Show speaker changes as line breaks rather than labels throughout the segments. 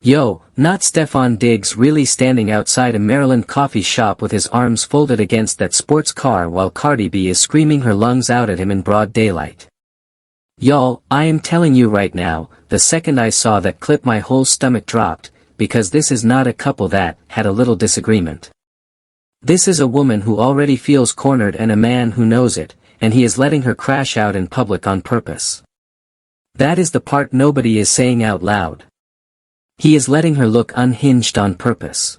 Yo, not Stefon Diggs really standing outside a Maryland coffee shop with his arms folded against that sports car while Cardi B is screaming her lungs out at him in broad daylight. Y'all, I am telling you right now, the second I saw that clip my whole stomach dropped, because this is not a couple that had a little disagreement. This is a woman who already feels cornered and a man who knows it, and he is letting her crash out in public on purpose. That is the part nobody is saying out loud. He is letting her look unhinged on purpose.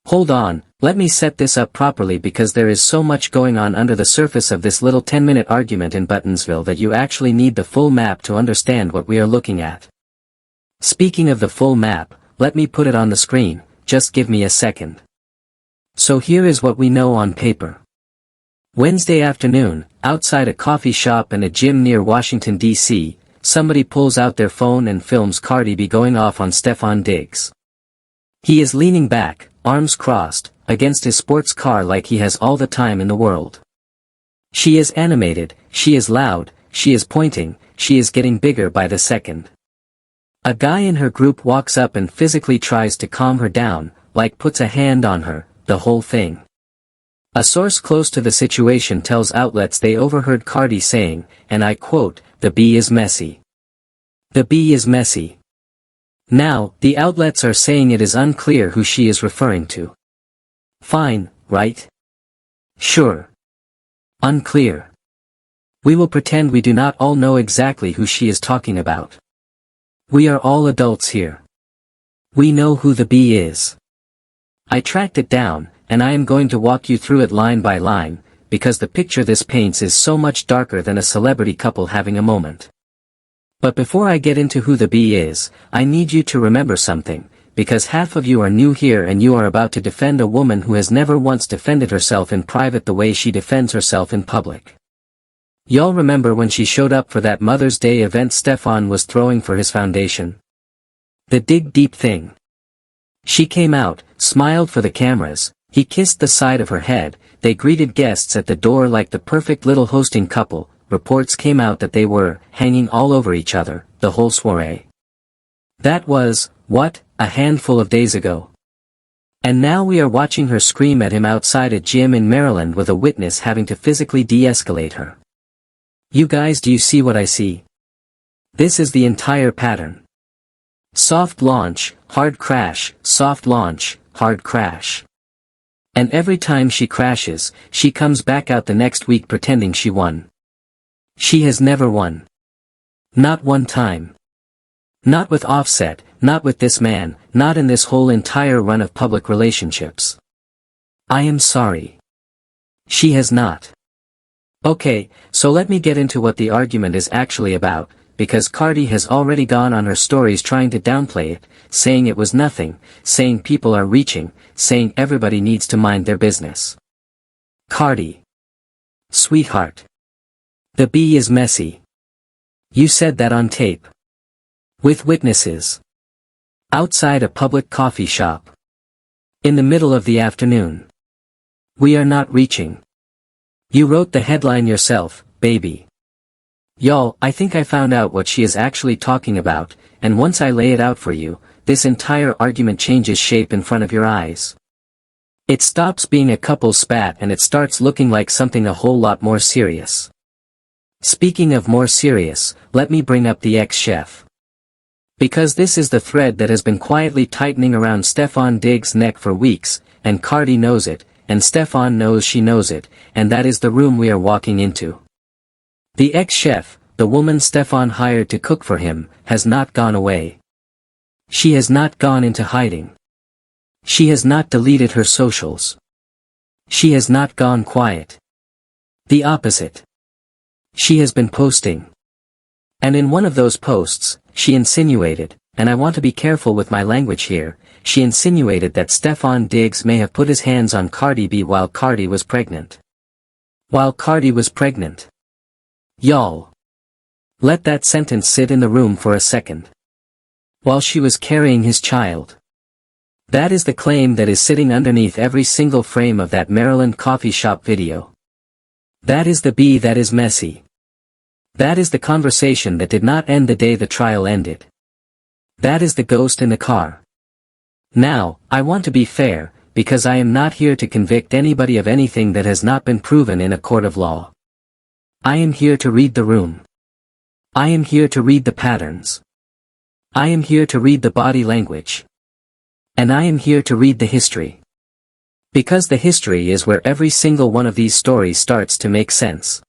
Hold on, let me set this up properly because there is so much going on under the surface of this little 10-minute argument in Buttonsville that you actually need the full map to understand what we are looking at. Speaking of the full map, let me put it on the screen, just give me a second. So here is what we know on paper. Wednesday afternoon, outside a coffee shop and a gym near Washington, D.C., somebody pulls out their phone and films Cardi B going off on Stefon Diggs. He is leaning back, arms crossed, against his sports car like he has all the time in the world. She is animated, she is loud, she is pointing, she is getting bigger by the second. A guy in her group walks up and physically tries to calm her down, like puts a hand on her, the whole thing. A source close to the situation tells outlets they overheard Cardi saying, and I quote, "The B is messy. The B is messy." Now, the outlets are saying it is unclear who she is referring to. Fine, right? Sure. Unclear. We will pretend we do not all know exactly who she is talking about. We are all adults here. We know who the B is. I tracked it down, and I am going to walk you through it line by line, because the picture this paints is so much darker than a celebrity couple having a moment. But before I get into who the B is, I need you to remember something, because half of you are new here and you are about to defend a woman who has never once defended herself in private the way she defends herself in public. Y'all remember when she showed up for that Mother's Day event Stefon was throwing for his foundation? The Dig Deep thing. She came out, smiled for the cameras, he kissed the side of her head, they greeted guests at the door like the perfect little hosting couple, reports came out that they were hanging all over each other, the whole soiree. That was, what, a handful of days ago. And now we are watching her scream at him outside a gym in Maryland with a witness having to physically de-escalate her. You guys, do you see what I see? This is the entire pattern. Soft launch, hard crash, soft launch, hard crash. And every time she crashes, she comes back out the next week pretending she won. She has never won. Not one time. Not with Offset, not with this man, not in this whole entire run of public relationships. I am sorry. She has not. Okay, so let me get into what the argument is actually about, because Cardi has already gone on her stories trying to downplay it, saying it was nothing, saying people are reaching, saying everybody needs to mind their business. Cardi. Sweetheart. The B is messy. You said that on tape. With witnesses. Outside a public coffee shop. In the middle of the afternoon. We are not reaching. You wrote the headline yourself, baby. Y'all, I think I found out what she is actually talking about, and once I lay it out for you, this entire argument changes shape in front of your eyes. It stops being a couple spat and it starts looking like something a whole lot more serious. Speaking of more serious, let me bring up the ex-chef. Because this is the thread that has been quietly tightening around Stefon Diggs' neck for weeks, and Cardi knows it, and Stefon knows she knows it, and that is the room we are walking into. The ex-chef, the woman Stefon hired to cook for him, has not gone away. She has not gone into hiding. She has not deleted her socials. She has not gone quiet. The opposite. She has been posting. And in one of those posts, she insinuated, and I want to be careful with my language here, she insinuated that Stefon Diggs may have put his hands on Cardi B while Cardi was pregnant. While Cardi was pregnant. Y'all. Let that sentence sit in the room for a second. While she was carrying his child. That is the claim that is sitting underneath every single frame of that Maryland coffee shop video. That is the B that is messy. That is the conversation that did not end the day the trial ended. That is the ghost in the car. Now, I want to be fair, because I am not here to convict anybody of anything that has not been proven in a court of law. I am here to read the room. I am here to read the patterns. I am here to read the body language. And I am here to read the history. Because the history is where every single one of these stories starts to make sense.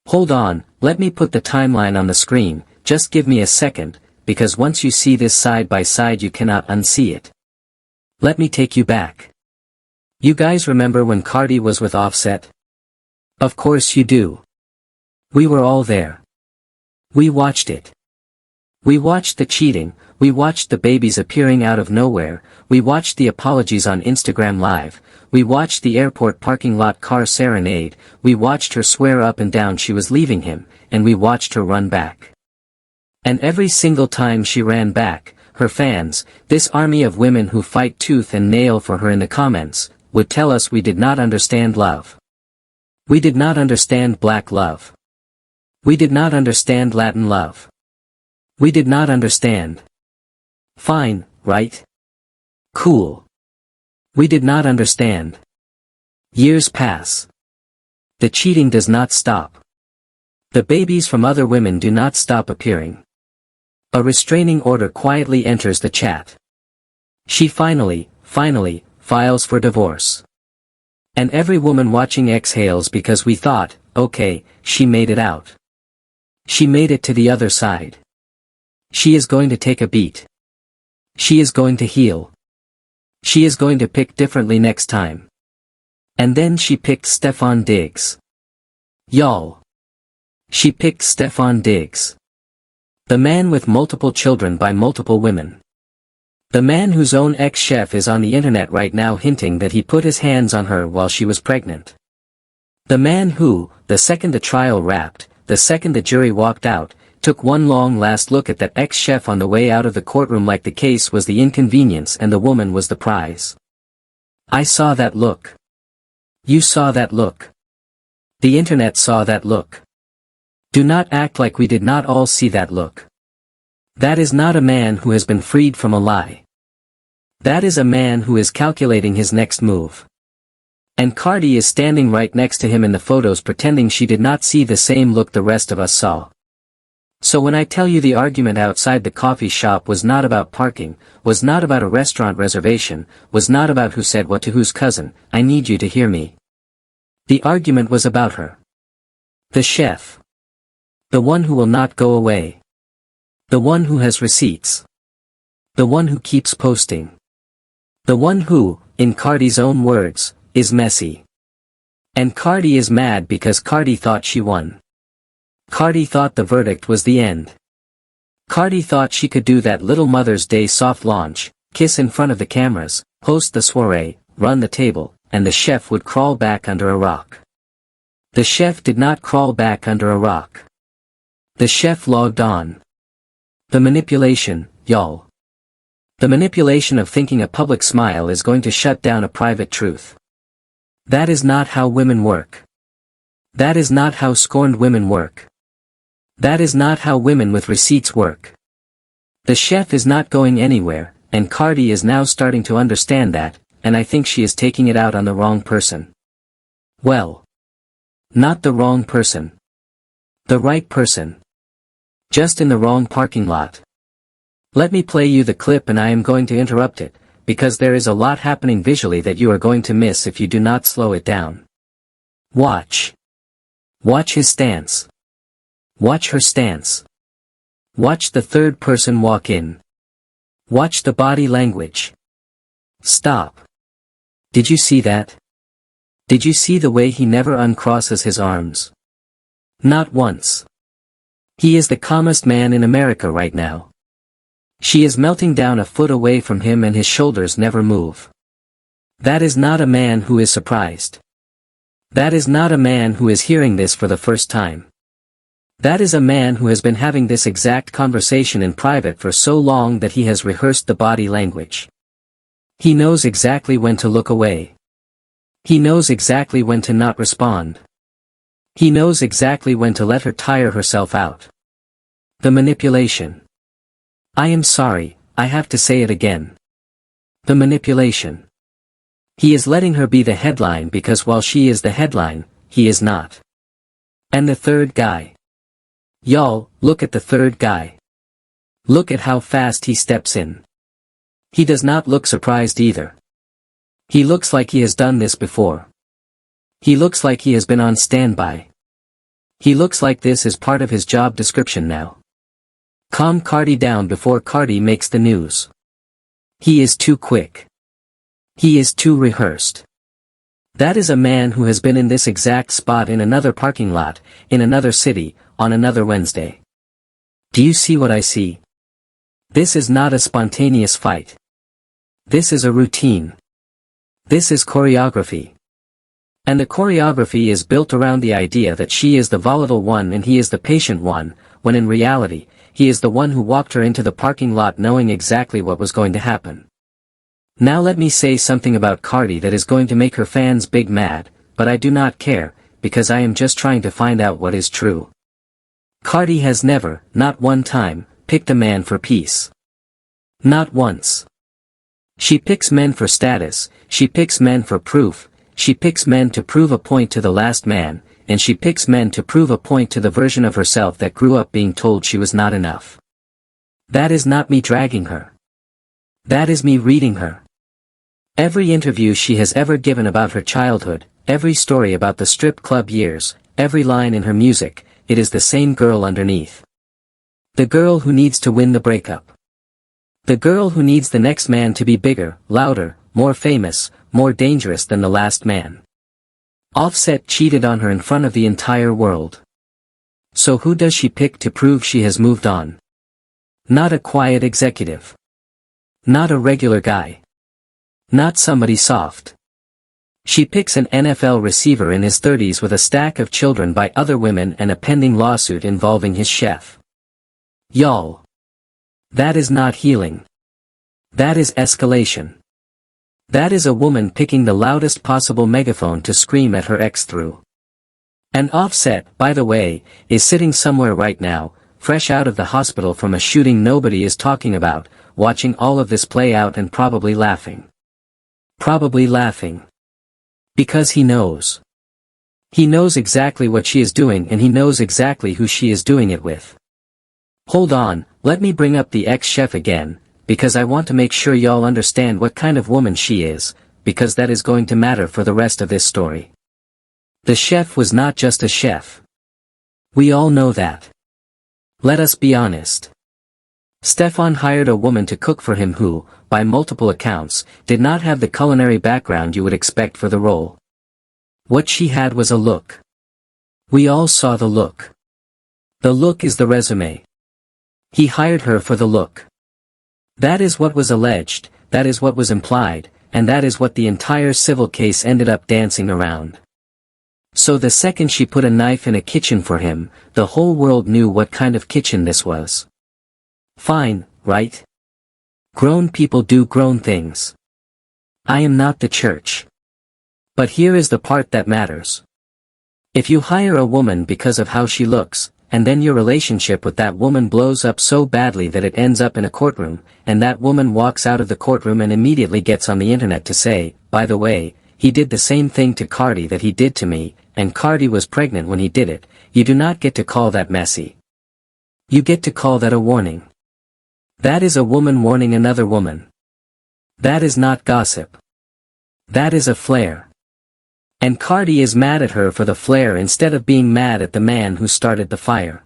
Hold on, let me put the timeline on the screen, just give me a second, because once you see this side by side you cannot unsee it. Let me take you back. You guys remember when Cardi was with Offset? Of course you do. We were all there. We watched it. We watched the cheating, we watched the babies appearing out of nowhere, we watched the apologies on Instagram Live, we watched the airport parking lot car serenade, we watched her swear up and down she was leaving him, and we watched her run back. And every single time she ran back, her fans, this army of women who fight tooth and nail for her in the comments, would tell us we did not understand love. We did not understand black love. We did not understand Latin love. We did not understand. Fine, right? Cool. We did not understand. Years pass. The cheating does not stop. The babies from other women do not stop appearing. A restraining order quietly enters the chat. She finally, files for divorce. And every woman watching exhales because we thought, okay, she made it out. She made it to the other side. She is going to take a beat. She is going to heal. She is going to pick differently next time. And then she picked Stefon Diggs. Y'all. She picked Stefon Diggs. The man with multiple children by multiple women. The man whose own ex-chef is on the internet right now hinting that he put his hands on her while she was pregnant. The man who, the second the trial wrapped, the second the jury walked out, took one long last look at that ex-chef on the way out of the courtroom like the case was the inconvenience and the woman was the prize. I saw that look. You saw that look. The internet saw that look. Do not act like we did not all see that look. That is not a man who has been freed from a lie. That is a man who is calculating his next move. And Cardi is standing right next to him in the photos pretending she did not see the same look the rest of us saw. So when I tell you the argument outside the coffee shop was not about parking, was not about a restaurant reservation, was not about who said what to whose cousin, I need you to hear me. The argument was about her. The chef. The one who will not go away. The one who has receipts. The one who keeps posting. The one who, in Cardi's own words, is messy. And Cardi is mad because Cardi thought she won. Cardi thought the verdict was the end. Cardi thought she could do that little Mother's Day soft launch, kiss in front of the cameras, host the soiree, run the table, and the chef would crawl back under a rock. The chef did not crawl back under a rock. The chef logged on. The manipulation, y'all. The manipulation of thinking a public smile is going to shut down a private truth. That is not how women work. That is not how scorned women work. That is not how women with receipts work. The chef is not going anywhere, and Cardi is now starting to understand that, and I think she is taking it out on the wrong person. Well. Not the wrong person. The right person. Just in the wrong parking lot. Let me play you the clip and I am going to interrupt it, because there is a lot happening visually that you are going to miss if you do not slow it down. Watch. Watch his stance. Watch her stance. Watch the third person walk in. Watch the body language. Stop. Did you see that? Did you see the way he never uncrosses his arms? Not once. He is the calmest man in America right now. She is melting down a foot away from him and his shoulders never move. That is not a man who is surprised. That is not a man who is hearing this for the first time. That is a man who has been having this exact conversation in private for so long that he has rehearsed the body language. He knows exactly when to look away. He knows exactly when to not respond. He knows exactly when to let her tire herself out. The manipulation. I am sorry, I have to say it again. The manipulation. He is letting her be the headline because while she is the headline, he is not. And the third guy. Y'all, look at the third guy. Look at how fast he steps in. He does not look surprised either. He looks like he has done this before. He looks like he has been on standby. He looks like this is part of his job description now. Calm Cardi down before Cardi makes the news. He is too quick. He is too rehearsed. That is a man who has been in this exact spot in another parking lot, in another city, on another Wednesday. Do you see what I see? This is not a spontaneous fight. This is a routine. This is choreography. And the choreography is built around the idea that she is the volatile one and he is the patient one, when in reality, he is the one who walked her into the parking lot knowing exactly what was going to happen. Now let me say something about Cardi that is going to make her fans big mad, but I do not care, because I am just trying to find out what is true. Cardi has never, not one time, picked a man for peace. Not once. She picks men for status, she picks men for proof, she picks men to prove a point to the last man, and she picks men to prove a point to the version of herself that grew up being told she was not enough. That is not me dragging her. That is me reading her. Every interview she has ever given about her childhood, every story about the strip club years, every line in her music, it is the same girl underneath. The girl who needs to win the breakup. The girl who needs the next man to be bigger, louder, more famous, more dangerous than the last man. Offset cheated on her in front of the entire world. So who does she pick to prove she has moved on? Not a quiet executive. Not a regular guy. Not somebody soft. She picks an NFL receiver in his 30s with a stack of children by other women and a pending lawsuit involving his chef. Y'all. That is not healing. That is escalation. That is a woman picking the loudest possible megaphone to scream at her ex through. And Offset, by the way, is sitting somewhere right now, fresh out of the hospital from a shooting nobody is talking about, watching all of this play out and probably laughing. Probably laughing. Because he knows. He knows exactly what she is doing and he knows exactly who she is doing it with. Hold on, let me bring up the ex-chef again, because I want to make sure y'all understand what kind of woman she is, because that is going to matter for the rest of this story. The chef was not just a chef. We all know that. Let us be honest. Stefon hired a woman to cook for him who, by multiple accounts, did not have the culinary background you would expect for the role. What she had was a look. We all saw the look. The look is the resume. He hired her for the look. That is what was alleged, that is what was implied, and that is what the entire civil case ended up dancing around. So the second she put a knife in a kitchen for him, the whole world knew what kind of kitchen this was. Fine, right? Grown people do grown things. I am not the church. But here is the part that matters. If you hire a woman because of how she looks, and then your relationship with that woman blows up so badly that it ends up in a courtroom, and that woman walks out of the courtroom and immediately gets on the internet to say, by the way, he did the same thing to Cardi that he did to me, and Cardi was pregnant when he did it, you do not get to call that messy. You get to call that a warning. That is a woman warning another woman. That is not gossip. That is a flare. And Cardi is mad at her for the flare instead of being mad at the man who started the fire.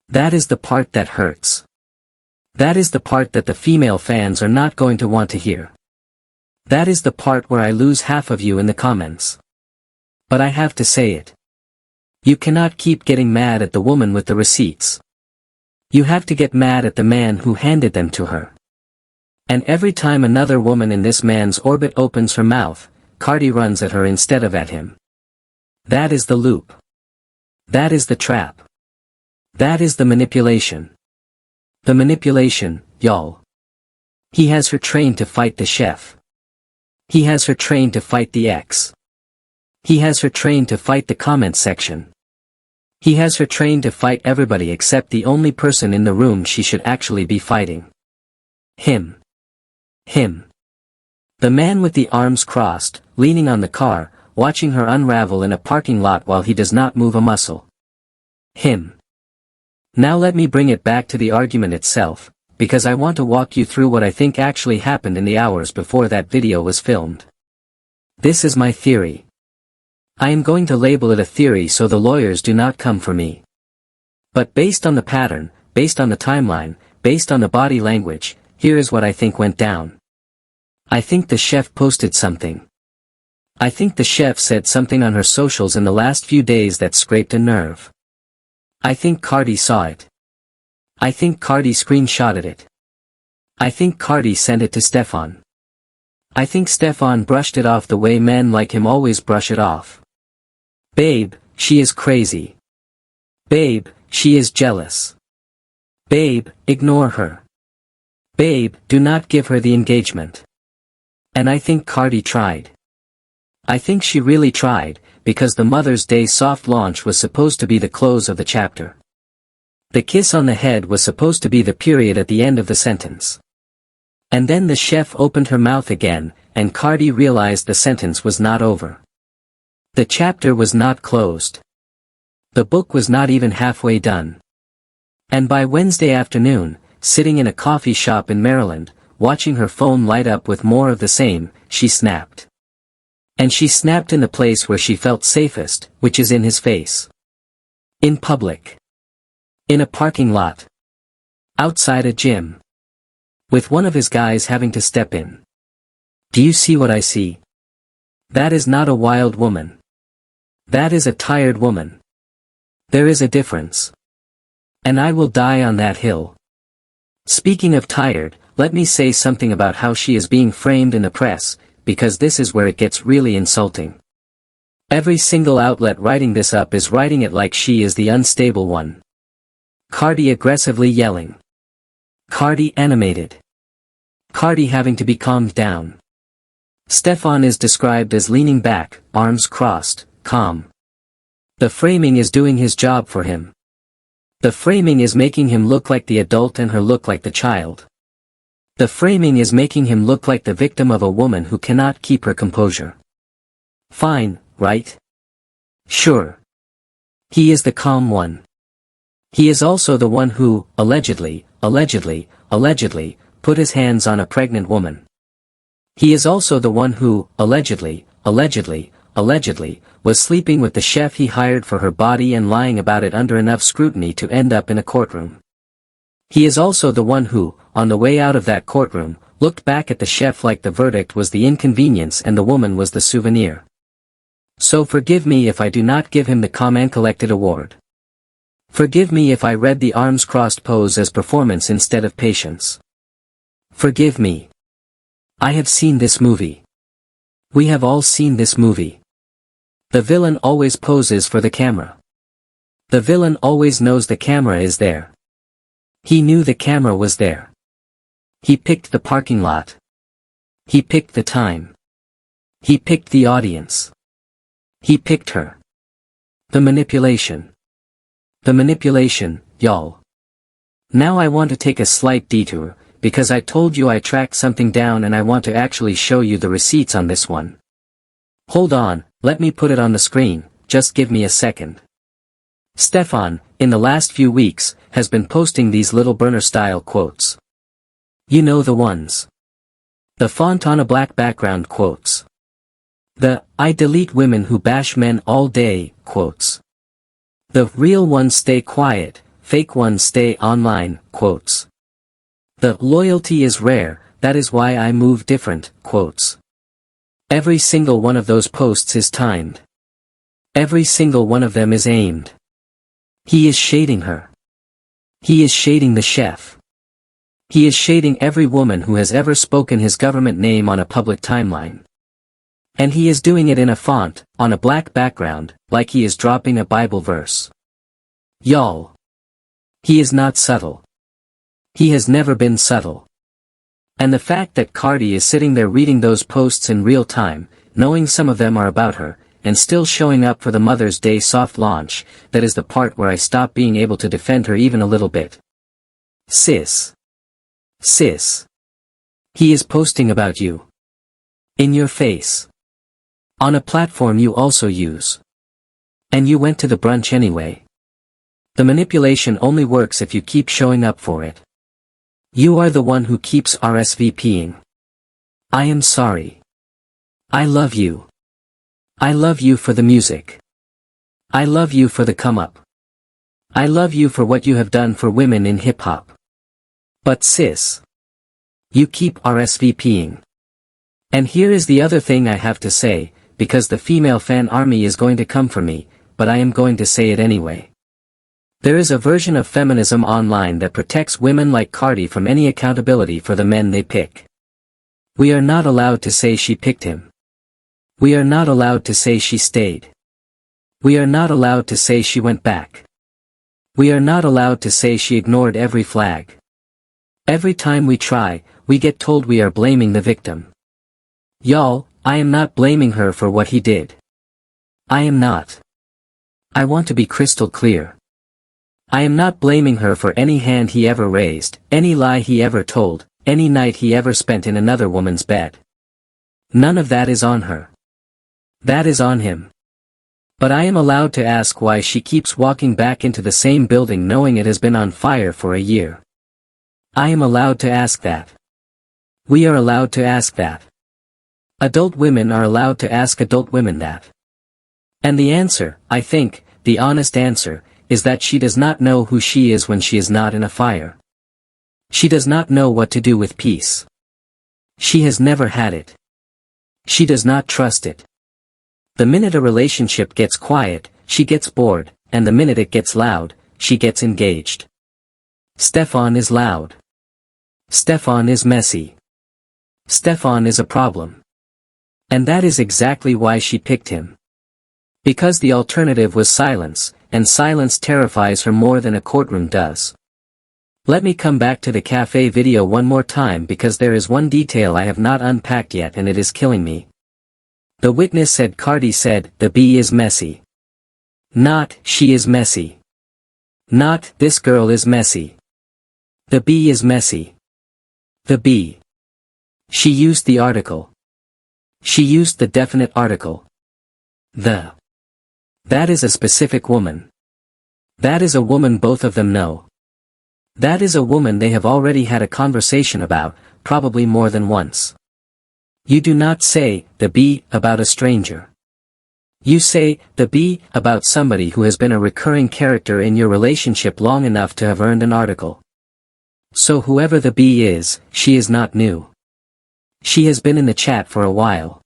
That is the part that hurts. That is the part that the female fans are not going to want to hear. That is the part where I lose half of you in the comments. But I have to say it. You cannot keep getting mad at the woman with the receipts. You have to get mad at the man who handed them to her. And every time another woman in this man's orbit opens her mouth, Cardi runs at her instead of at him. That is the loop. That is the trap. That is the manipulation. The manipulation, y'all. He has her trained to fight the chef. He has her trained to fight the ex. He has her trained to fight the comment section. He has her trained to fight everybody except the only person in the room she should actually be fighting. Him. Him. The man with the arms crossed, leaning on the car, watching her unravel in a parking lot while he does not move a muscle. Him. Now let me bring it back to the argument itself, because I want to walk you through what I think actually happened in the hours before that video was filmed. This is my theory. I am going to label it a theory so the lawyers do not come for me. But based on the pattern, based on the timeline, based on the body language, here is what I think went down. I think the chef posted something. I think the chef said something on her socials in the last few days that scraped a nerve. I think Cardi saw it. I think Cardi screenshotted it. I think Cardi sent it to Stefon. I think Stefon brushed it off the way men like him always brush it off. Babe, she is crazy. Babe, she is jealous. Babe, ignore her. Babe, do not give her the engagement. And I think Cardi tried. I think she really tried, because the Mother's Day soft launch was supposed to be the close of the chapter. The kiss on the head was supposed to be the period at the end of the sentence. And then the chef opened her mouth again, and Cardi realized the sentence was not over. The chapter was not closed. The book was not even halfway done. And by Wednesday afternoon, sitting in a coffee shop in Maryland, watching her phone light up with more of the same, she snapped. And she snapped in the place where she felt safest, which is in his face. In public. In a parking lot. Outside a gym. With one of his guys having to step in. Do you see what I see? That is not a wild woman. That is a tired woman. There is a difference. And I will die on that hill. Speaking of tired, let me say something about how she is being framed in the press, because this is where it gets really insulting. Every single outlet writing this up is writing it like she is the unstable one. Cardi aggressively yelling. Cardi animated. Cardi having to be calmed down. Stefon is described as leaning back, arms crossed, calm. The framing is doing his job for him. The framing is making him look like the adult and her look like the child. The framing is making him look like the victim of a woman who cannot keep her composure. Fine, right? Sure. He is the calm one. He is also the one who, allegedly, put his hands on a pregnant woman. He is also the one who, allegedly, was sleeping with the chef he hired for her body and lying about it under enough scrutiny to end up in a courtroom. He is also the one who, on the way out of that courtroom, looked back at the chef like the verdict was the inconvenience and the woman was the souvenir. So forgive me if I do not give him the calm and collected award. Forgive me if I read the arms crossed pose as performance instead of patience. Forgive me. I have seen this movie. We have all seen this movie. The villain always poses for the camera. The villain always knows the camera is there. He knew the camera was there. He picked the parking lot. He picked the time. He picked the audience. He picked her. The manipulation. The manipulation, y'all. Now I want to take a slight detour, because I told you I tracked something down and I want to actually show you the receipts on this one. Hold on, let me put it on the screen, just give me a second. Stefon, in the last few weeks, has been posting these little burner-style quotes. You know the ones. The font on a black background quotes. The, I delete women who bash men all day, quotes. The real ones stay quiet, fake ones stay online, quotes. The loyalty is rare, that is why I move different, quotes. Every single one of those posts is timed. Every single one of them is aimed. He is shading her. He is shading the chef. He is shading every woman who has ever spoken his government name on a public timeline. And he is doing it in a font, on a black background, like he is dropping a Bible verse. Y'all. He is not subtle. He has never been subtle. And the fact that Cardi is sitting there reading those posts in real time, knowing some of them are about her, and still showing up for the Mother's Day soft launch, that is the part where I stop being able to defend her even a little bit. Sis. Sis. He is posting about you. In your face. On a platform you also use. And you went to the brunch anyway. The manipulation only works if you keep showing up for it. You are the one who keeps RSVPing. I am sorry. I love you. I love you for the music. I love you for the come-up. I love you for what you have done for women in hip-hop. But sis. You keep RSVPing. And here is the other thing I have to say, because the female fan army is going to come for me, but I am going to say it anyway. There is a version of feminism online that protects women like Cardi from any accountability for the men they pick. We are not allowed to say she picked him. We are not allowed to say she stayed. We are not allowed to say she went back. We are not allowed to say she ignored every flag. Every time we try, we get told we are blaming the victim. Y'all, I am not blaming her for what he did. I am not. I want to be crystal clear. I am not blaming her for any hand he ever raised, any lie he ever told, any night he ever spent in another woman's bed. None of that is on her. That is on him. But I am allowed to ask why she keeps walking back into the same building knowing it has been on fire for a year. I am allowed to ask that. We are allowed to ask that. Adult women are allowed to ask adult women that. And the answer, I think, the honest answer, is that she does not know who she is when she is not in a fire. She does not know what to do with peace. She has never had it. She does not trust it. The minute a relationship gets quiet, she gets bored, and the minute it gets loud, she gets engaged. Stefon is loud. Stefon is messy. Stefon is a problem. And that is exactly why she picked him. Because the alternative was silence, and silence terrifies her more than a courtroom does. Let me come back to the cafe video one more time because there is one detail I have not unpacked yet and it is killing me. The witness said Cardi said, the bee is messy. Not, she is messy. Not, this girl is messy. The bee is messy. The bee. She used the article. She used the definite article. The. That is a specific woman. That is a woman both of them know. That is a woman they have already had a conversation about, probably more than once. You do not say, the bee, about a stranger. You say, the bee, about somebody who has been a recurring character in your relationship long enough to have earned an article. So whoever the bee is, she is not new. She has been in the chat for a while.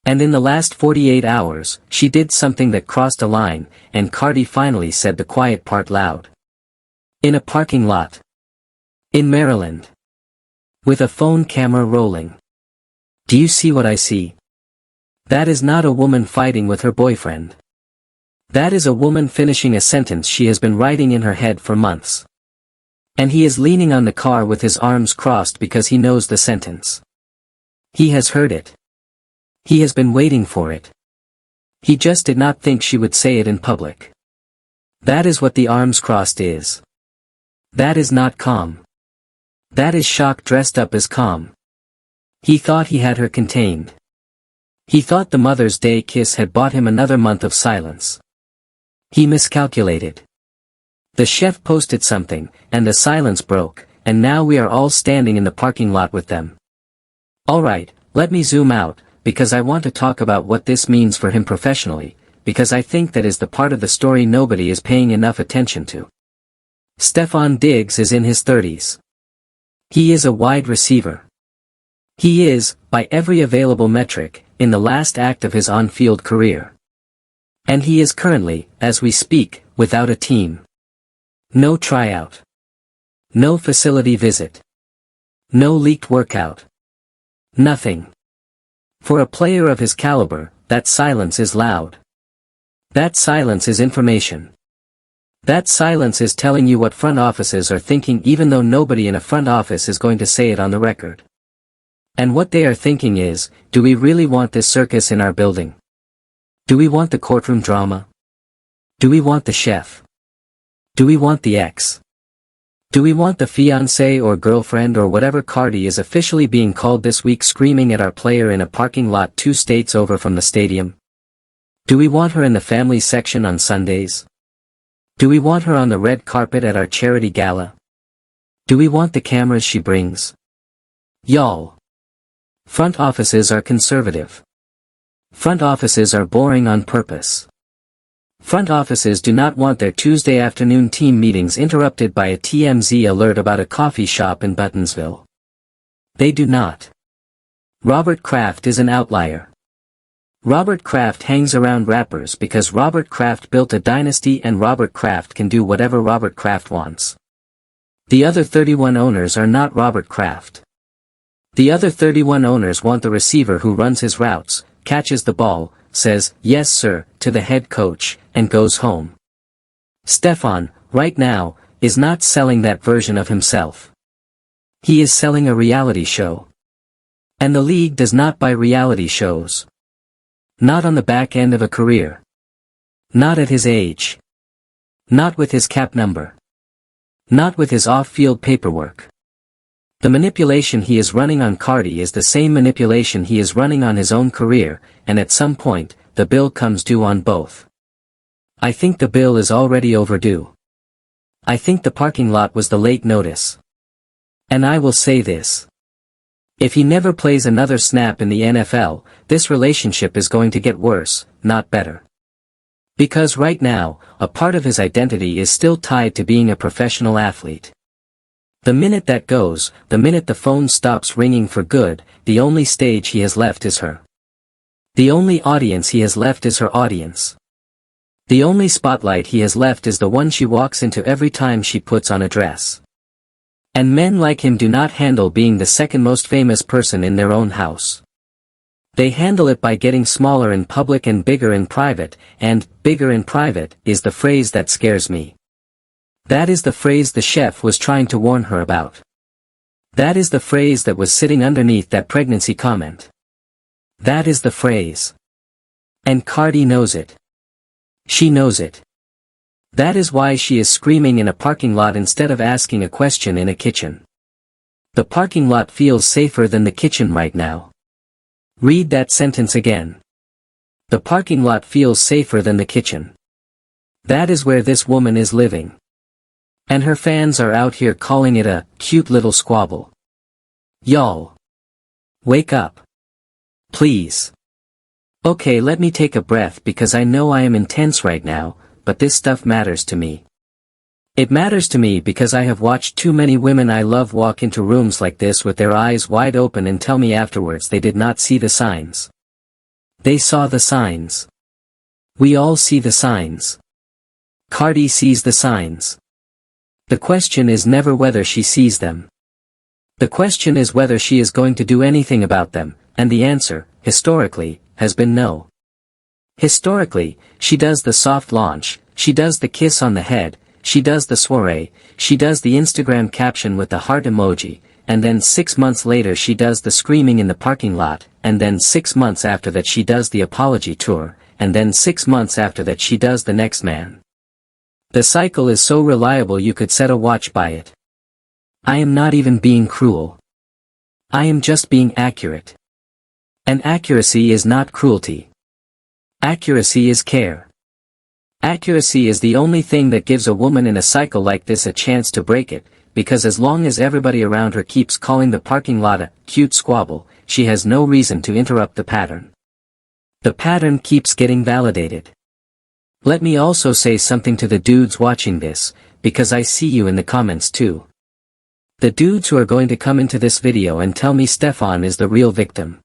And in the last 48 hours, she did something that crossed a line, and Cardi finally said the quiet part loud. In a parking lot. In Maryland. With a phone camera rolling. Do you see what I see? That is not a woman fighting with her boyfriend. That is a woman finishing a sentence she has been writing in her head for months. And he is leaning on the car with his arms crossed because he knows the sentence. He has heard it. He has been waiting for it. He just did not think she would say it in public. That is what the arms crossed is. That is not calm. That is shock dressed up as calm. He thought he had her contained. He thought the Mother's Day kiss had bought him another month of silence. He miscalculated. The chef posted something, and the silence broke, and now we are all standing in the parking lot with them. Alright, let me zoom out, because I want to talk about what this means for him professionally, because I think that is the part of the story nobody is paying enough attention to. Stefon Diggs is in his 30s. He is a wide receiver. He is, by every available metric, in the last act of his on-field career. And he is currently, as we speak, without a team. No tryout. No facility visit. No leaked workout. Nothing. For a player of his caliber, that silence is loud. That silence is information. That silence is telling you what front offices are thinking even though nobody in a front office is going to say it on the record. And what they are thinking is, do we really want this circus in our building? Do we want the courtroom drama? Do we want the chef? Do we want the ex? Do we want the fiancé or girlfriend or whatever Cardi is officially being called this week screaming at our player in a parking lot 2 states over from the stadium? Do we want her in the family section on Sundays? Do we want her on the red carpet at our charity gala? Do we want the cameras she brings? Y'all. Front offices are conservative. Front offices are boring on purpose. Front offices do not want their Tuesday afternoon team meetings interrupted by a TMZ alert about a coffee shop in Buttonsville. They do not. Robert Kraft is an outlier. Robert Kraft hangs around rappers because Robert Kraft built a dynasty and Robert Kraft can do whatever Robert Kraft wants. The other 31 owners are not Robert Kraft. The other 31 owners want the receiver who runs his routes, catches the ball, says, "Yes sir," to the head coach, and goes home. Stefon, right now, is not selling that version of himself. He is selling a reality show. And the league does not buy reality shows. Not on the back end of a career. Not at his age. Not with his cap number. Not with his off-field paperwork. The manipulation he is running on Cardi is the same manipulation he is running on his own career, and at some point, the bill comes due on both. I think the bill is already overdue. I think the parking lot was the late notice. And I will say this. If he never plays another snap in the NFL, this relationship is going to get worse, not better. Because right now, a part of his identity is still tied to being a professional athlete. The minute that goes, the minute the phone stops ringing for good, the only stage he has left is her. The only audience he has left is her audience. The only spotlight he has left is the one she walks into every time she puts on a dress. And men like him do not handle being the second most famous person in their own house. They handle it by getting smaller in public and bigger in private, and bigger in private is the phrase that scares me. That is the phrase the chef was trying to warn her about. That is the phrase that was sitting underneath that pregnancy comment. That is the phrase. And Cardi knows it. She knows it. That is why she is screaming in a parking lot instead of asking a question in a kitchen. The parking lot feels safer than the kitchen right now. Read that sentence again. The parking lot feels safer than the kitchen. That is where this woman is living. And her fans are out here calling it a cute little squabble. Y'all. Wake up. Please. Okay, let me take a breath because I know I am intense right now, but this stuff matters to me. It matters to me because I have watched too many women I love walk into rooms like this with their eyes wide open and tell me afterwards they did not see the signs. They saw the signs. We all see the signs. Cardi sees the signs. The question is never whether she sees them. The question is whether she is going to do anything about them, and the answer, historically, has been no. Historically, she does the soft launch, she does the kiss on the head, she does the soiree, she does the Instagram caption with the heart emoji, and then 6 months later she does the screaming in the parking lot, and then 6 months after that she does the apology tour, and then 6 months after that she does the next man. The cycle is so reliable you could set a watch by it. I am not even being cruel. I am just being accurate. And accuracy is not cruelty. Accuracy is care. Accuracy is the only thing that gives a woman in a cycle like this a chance to break it, because as long as everybody around her keeps calling the parking lot a cute squabble, she has no reason to interrupt the pattern. The pattern keeps getting validated. Let me also say something to the dudes watching this, because I see you in the comments too. The dudes who are going to come into this video and tell me Stefon is the real victim.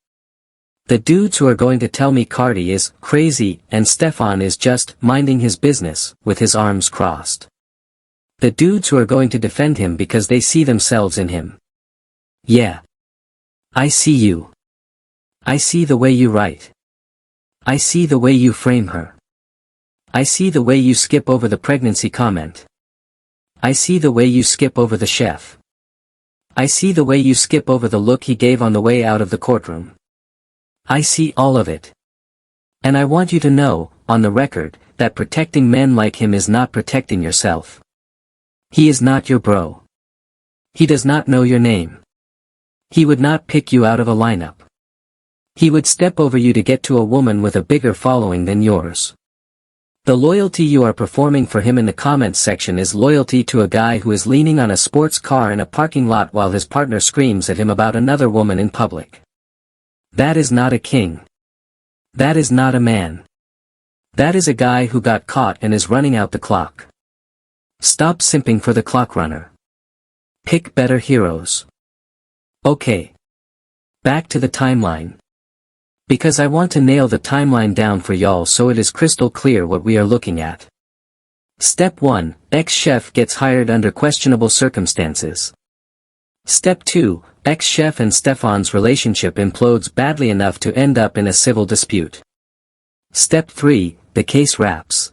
The dudes who are going to tell me Cardi is crazy and Stefon is just minding his business with his arms crossed. The dudes who are going to defend him because they see themselves in him. Yeah. I see you. I see the way you write. I see the way you frame her. I see the way you skip over the pregnancy comment. I see the way you skip over the chef. I see the way you skip over the look he gave on the way out of the courtroom. I see all of it. And I want you to know, on the record, that protecting men like him is not protecting yourself. He is not your bro. He does not know your name. He would not pick you out of a lineup. He would step over you to get to a woman with a bigger following than yours. The loyalty you are performing for him in the comments section is loyalty to a guy who is leaning on a sports car in a parking lot while his partner screams at him about another woman in public. That is not a king. That is not a man. That is a guy who got caught and is running out the clock. Stop simping for the clock runner. Pick better heroes. Okay. Back to the timeline. Because I want to nail the timeline down for y'all so it is crystal clear what we are looking at. Step 1, ex-chef gets hired under questionable circumstances. Step 2, ex-chef and Stefon's relationship implodes badly enough to end up in a civil dispute. Step 3, the case wraps.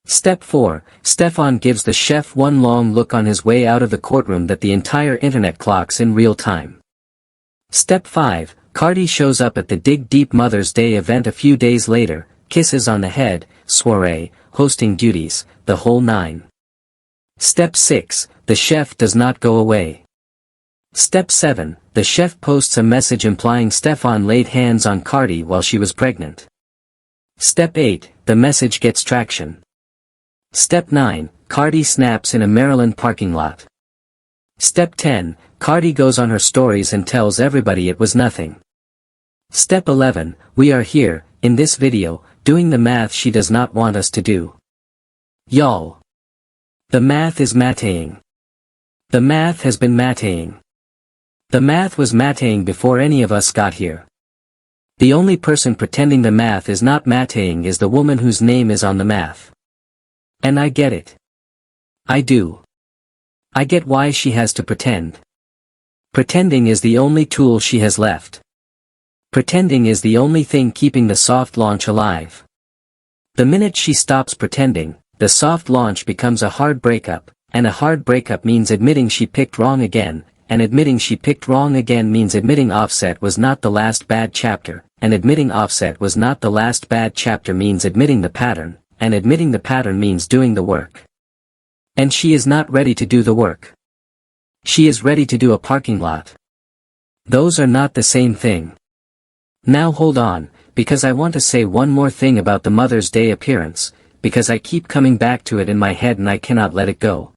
Step 4, Stefon gives the chef one long look on his way out of the courtroom that the entire internet clocks in real time. Step 5, Cardi shows up at the Dig Deep Mother's Day event a few days later, kisses on the head, soiree, hosting duties, the whole nine. Step 6, the chef does not go away. Step 7, the chef posts a message implying Stefon laid hands on Cardi while she was pregnant. Step 8, the message gets traction. Step 9, Cardi snaps in a Maryland parking lot. Step 10, Cardi goes on her stories and tells everybody it was nothing. Step 11, we are here, in this video, doing the math she does not want us to do. Y'all. The math is mataying. The math has been mataying. The math was mataying before any of us got here. The only person pretending the math is not mataying is the woman whose name is on the math. And I get it. I do. I get why she has to pretend. Pretending is the only tool she has left. Pretending is the only thing keeping the soft launch alive. The minute she stops pretending, the soft launch becomes a hard breakup, and a hard breakup means admitting she picked wrong again, and admitting she picked wrong again means admitting Offset was not the last bad chapter, and admitting Offset was not the last bad chapter means admitting the pattern, and admitting the pattern means doing the work. And she is not ready to do the work. She is ready to do a parking lot. Those are not the same thing. Now hold on, because I want to say one more thing about the Mother's Day appearance, because I keep coming back to it in my head and I cannot let it go.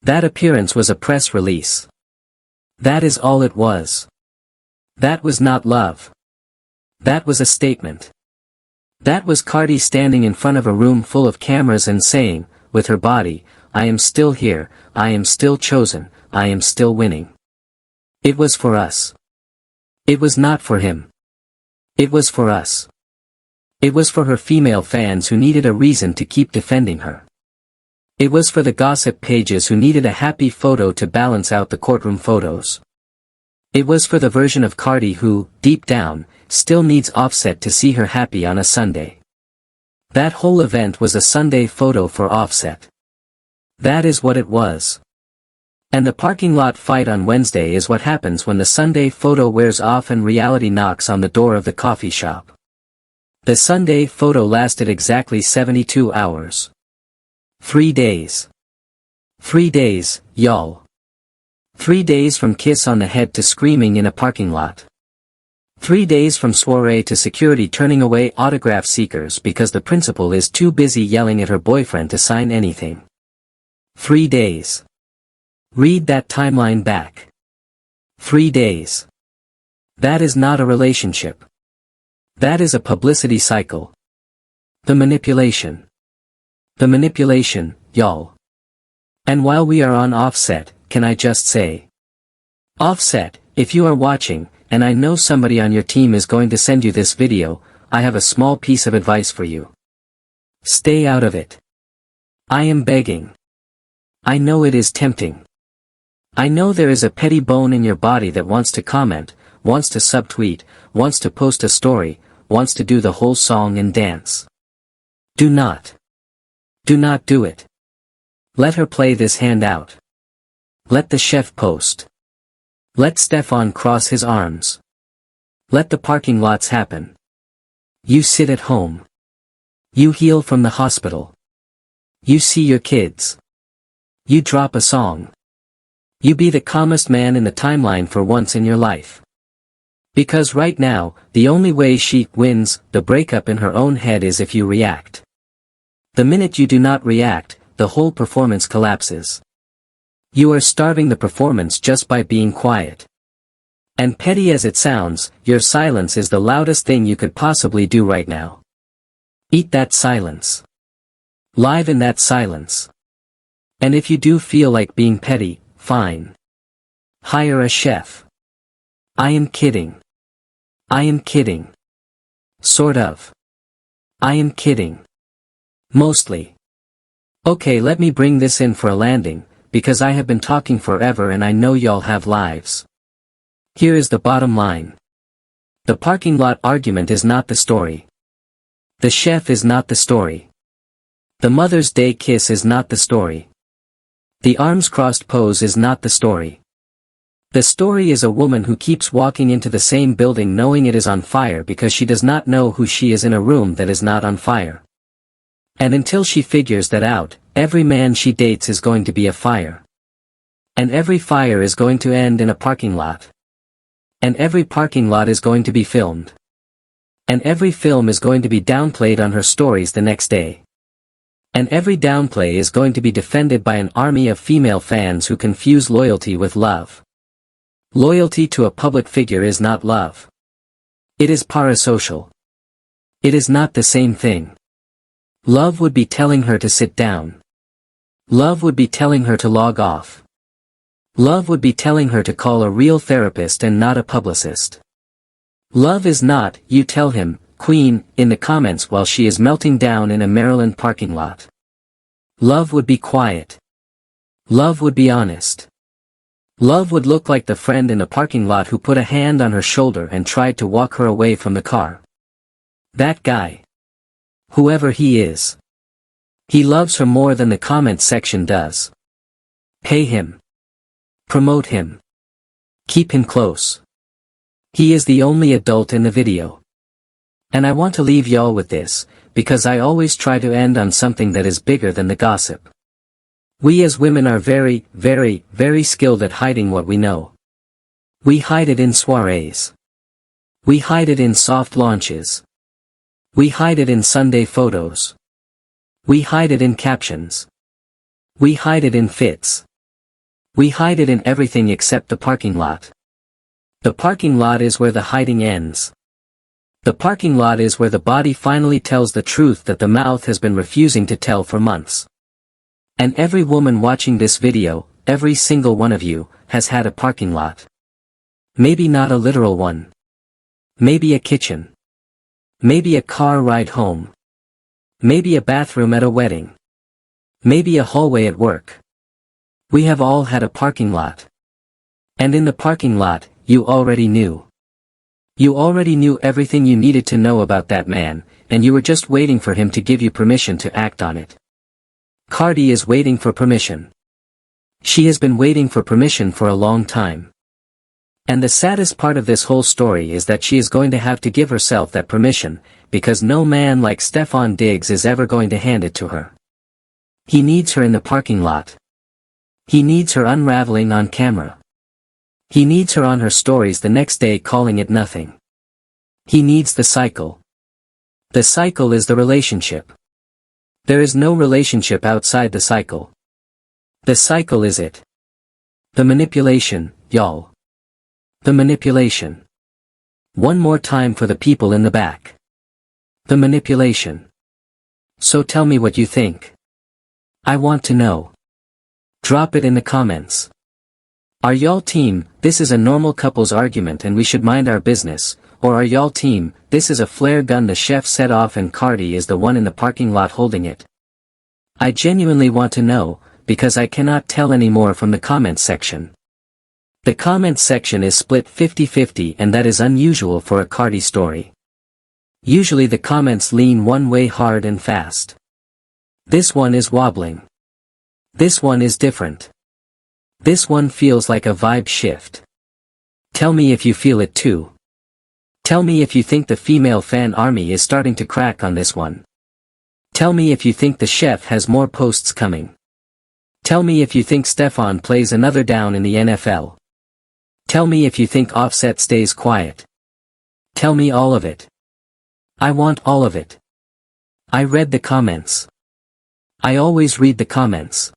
That appearance was a press release. That is all it was. That was not love. That was a statement. That was Cardi standing in front of a room full of cameras and saying, with her body, I am still here, I am still chosen, I am still winning. It was for us. It was not for him. It was for us. It was for her female fans who needed a reason to keep defending her. It was for the gossip pages who needed a happy photo to balance out the courtroom photos. It was for the version of Cardi who, deep down, still needs Offset to see her happy on a Sunday. That whole event was a Sunday photo for Offset. That is what it was. And the parking lot fight on Wednesday is what happens when the Sunday photo wears off and reality knocks on the door of the coffee shop. The Sunday photo lasted exactly 72 hours. 3 days. 3 days, y'all. 3 days from kiss on the head to screaming in a parking lot. 3 days from soiree to security turning away autograph seekers because the principal is too busy yelling at her boyfriend to sign anything. 3 days. Read that timeline back. 3 days. That is not a relationship. That is a publicity cycle. The manipulation. The manipulation, y'all. And while we are on Offset, can I just say? Offset, if you are watching, and I know somebody on your team is going to send you this video, I have a small piece of advice for you. Stay out of it. I am begging. I know it is tempting. I know there is a petty bone in your body that wants to comment, wants to subtweet, wants to post a story, wants to do the whole song and dance. Do not. Do not do it. Let her play this hand out. Let the chef post. Let Stefon cross his arms. Let the parking lots happen. You sit at home. You heal from the hospital. You see your kids. You drop a song. You be the calmest man in the timeline for once in your life. Because right now, the only way she wins the breakup in her own head is if you react. The minute you do not react, the whole performance collapses. You are starving the performance just by being quiet. And petty as it sounds, your silence is the loudest thing you could possibly do right now. Eat that silence. Live in that silence. And if you do feel like being petty, fine. Hire a chef. I am kidding. I am kidding. Sort of. I am kidding. Mostly. Okay, let me bring this in for a landing, because I have been talking forever and I know y'all have lives. Here is the bottom line. The parking lot argument is not the story. The chef is not the story. The Mother's Day kiss is not the story. The arms crossed pose is not the story. The story is a woman who keeps walking into the same building knowing it is on fire because she does not know who she is in a room that is not on fire. And until she figures that out, every man she dates is going to be a fire. And every fire is going to end in a parking lot. And every parking lot is going to be filmed. And every film is going to be downplayed on her stories the next day. And every downplay is going to be defended by an army of female fans who confuse loyalty with love. Loyalty to a public figure is not love. It is parasocial. It is not the same thing. Love would be telling her to sit down. Love would be telling her to log off. Love would be telling her to call a real therapist and not a publicist. Love is not, you tell him, Queen, in the comments while she is melting down in a Maryland parking lot. Love would be quiet. Love would be honest. Love would look like the friend in the parking lot who put a hand on her shoulder and tried to walk her away from the car. That guy. Whoever he is. He loves her more than the comments section does. Pay him. Promote him. Keep him close. He is the only adult in the video. And I want to leave y'all with this, because I always try to end on something that is bigger than the gossip. We as women are very, very, very skilled at hiding what we know. We hide it in soirees. We hide it in soft launches. We hide it in Sunday photos. We hide it in captions. We hide it in fits. We hide it in everything except the parking lot. The parking lot is where the hiding ends. The parking lot is where the body finally tells the truth that the mouth has been refusing to tell for months. And every woman watching this video, every single one of you, has had a parking lot. Maybe not a literal one. Maybe a kitchen. Maybe a car ride home. Maybe a bathroom at a wedding. Maybe a hallway at work. We have all had a parking lot. And in the parking lot, you already knew. You already knew everything you needed to know about that man, and you were just waiting for him to give you permission to act on it. Cardi is waiting for permission. She has been waiting for permission for a long time. And the saddest part of this whole story is that she is going to have to give herself that permission, because no man like Stefon Diggs is ever going to hand it to her. He needs her in the parking lot. He needs her unraveling on camera. He needs her on her stories the next day calling it nothing. He needs the cycle. The cycle is the relationship. There is no relationship outside the cycle. The cycle is it. The manipulation, y'all. The manipulation. One more time for the people in the back. The manipulation. So tell me what you think. I want to know. Drop it in the comments. Are y'all team, this is a normal couple's argument and we should mind our business, or are y'all team, this is a flare gun the chef set off and Cardi is the one in the parking lot holding it? I genuinely want to know, because I cannot tell any more from the comments section. The comments section is split 50-50 and that is unusual for a Cardi story. Usually the comments lean one way hard and fast. This one is wobbling. This one is different. This one feels like a vibe shift. Tell me if you feel it too. Tell me if you think the female fan army is starting to crack on this one. Tell me if you think the chef has more posts coming. Tell me if you think Stefon plays another down in the NFL. Tell me if you think Offset stays quiet. Tell me all of it. I want all of it. I read the comments. I always read the comments.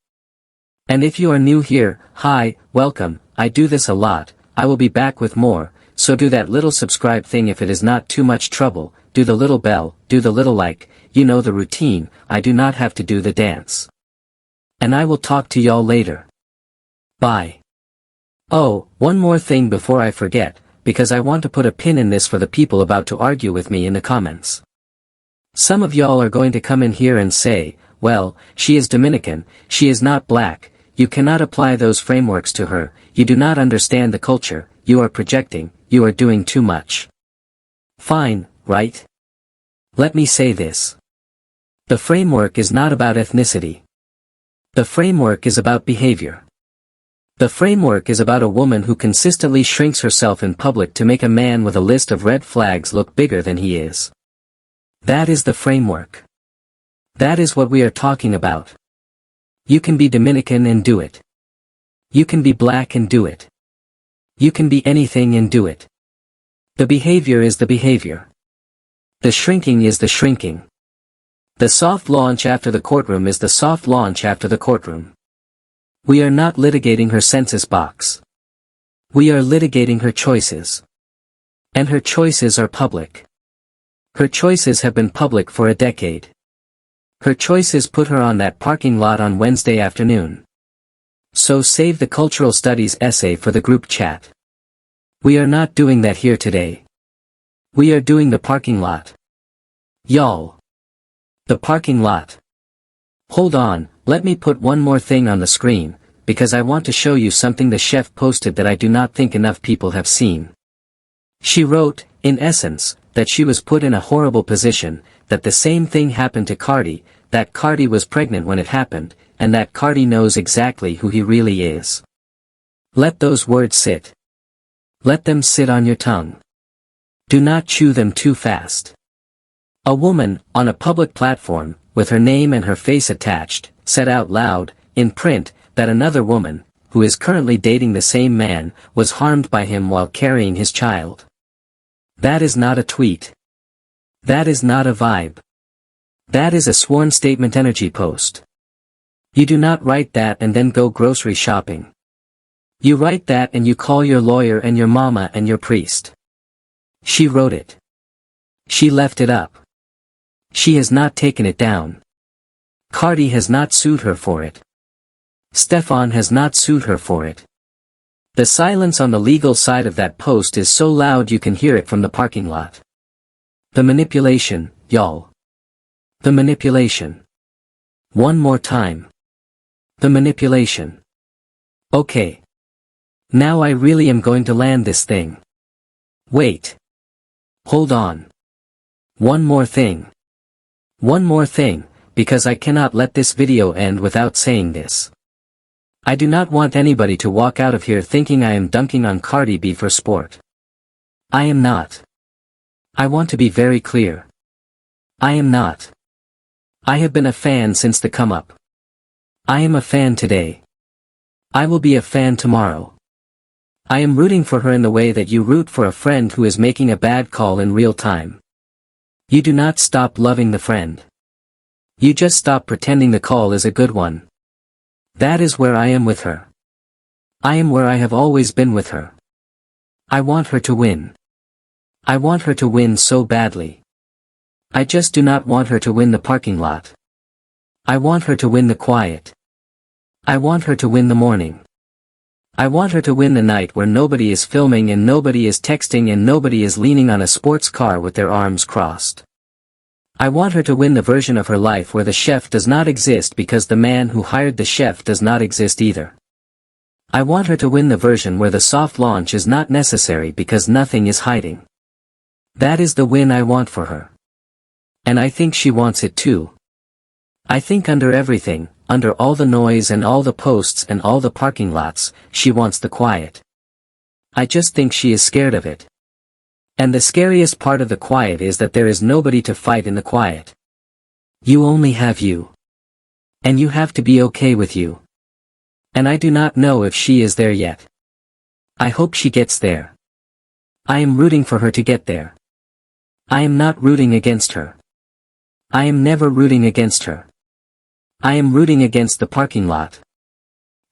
And if you are new here, hi, welcome, I do this a lot, I will be back with more, so do that little subscribe thing if it is not too much trouble, do the little bell, do the little like, you know the routine, I do not have to do the dance. And I will talk to y'all later. Bye. Oh, one more thing before I forget, because I want to put a pin in this for the people about to argue with me in the comments. Some of y'all are going to come in here and say, well, she is Dominican, she is not black, you cannot apply those frameworks to her, you do not understand the culture, you are projecting, you are doing too much. Fine, right? Let me say this. The framework is not about ethnicity. The framework is about behavior. The framework is about a woman who consistently shrinks herself in public to make a man with a list of red flags look bigger than he is. That is the framework. That is what we are talking about. You can be Dominican and do it. You can be black and do it. You can be anything and do it. The behavior is the behavior. The shrinking is the shrinking. The soft launch after the courtroom is the soft launch after the courtroom. We are not litigating her census box. We are litigating her choices. And her choices are public. Her choices have been public for a decade. Her choices put her on that parking lot on Wednesday afternoon. So save the cultural studies essay for the group chat. We are not doing that here today. We are doing the parking lot. Y'all. The parking lot. Hold on, let me put one more thing on the screen, because I want to show you something the chef posted that I do not think enough people have seen. She wrote, in essence, that she was put in a horrible position, that the same thing happened to Cardi, that Cardi was pregnant when it happened, and that Cardi knows exactly who he really is. Let those words sit. Let them sit on your tongue. Do not chew them too fast. A woman, on a public platform, with her name and her face attached, said out loud, in print, that another woman, who is currently dating the same man, was harmed by him while carrying his child. That is not a tweet. That is not a vibe. That is a sworn statement energy post. You do not write that and then go grocery shopping. You write that and you call your lawyer and your mama and your priest. She wrote it. She left it up. She has not taken it down. Cardi has not sued her for it. Stefon has not sued her for it. The silence on the legal side of that post is so loud you can hear it from the parking lot. The manipulation, y'all. The manipulation. One more time. The manipulation. Okay. Now I really am going to land this thing. Wait. Hold on. One more thing. One more thing, because I cannot let this video end without saying this. I do not want anybody to walk out of here thinking I am dunking on Cardi B for sport. I am not. I want to be very clear. I am not. I have been a fan since the come up. I am a fan today. I will be a fan tomorrow. I am rooting for her in the way that you root for a friend who is making a bad call in real time. You do not stop loving the friend. You just stop pretending the call is a good one. That is where I am with her. I am where I have always been with her. I want her to win. I want her to win so badly. I just do not want her to win the parking lot. I want her to win the quiet. I want her to win the morning. I want her to win the night where nobody is filming and nobody is texting and nobody is leaning on a sports car with their arms crossed. I want her to win the version of her life where the chef does not exist because the man who hired the chef does not exist either. I want her to win the version where the soft launch is not necessary because nothing is hiding. That is the win I want for her. And I think she wants it too. I think under everything, under all the noise and all the posts and all the parking lots, she wants the quiet. I just think she is scared of it. And the scariest part of the quiet is that there is nobody to fight in the quiet. You only have you. And you have to be okay with you. And I do not know if she is there yet. I hope she gets there. I am rooting for her to get there. I am not rooting against her. I am never rooting against her. I am rooting against the parking lot.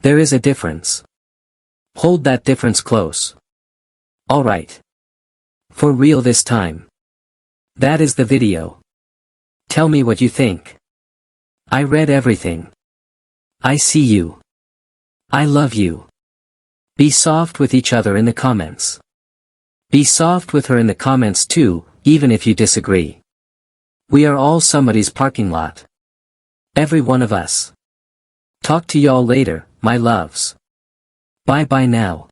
There is a difference. Hold that difference close. Alright. For real this time. That is the video. Tell me what you think. I read everything. I see you. I love you. Be soft with each other in the comments. Be soft with her in the comments too, even if you disagree. We are all somebody's parking lot. Every one of us. Talk to y'all later, my loves. Bye bye now.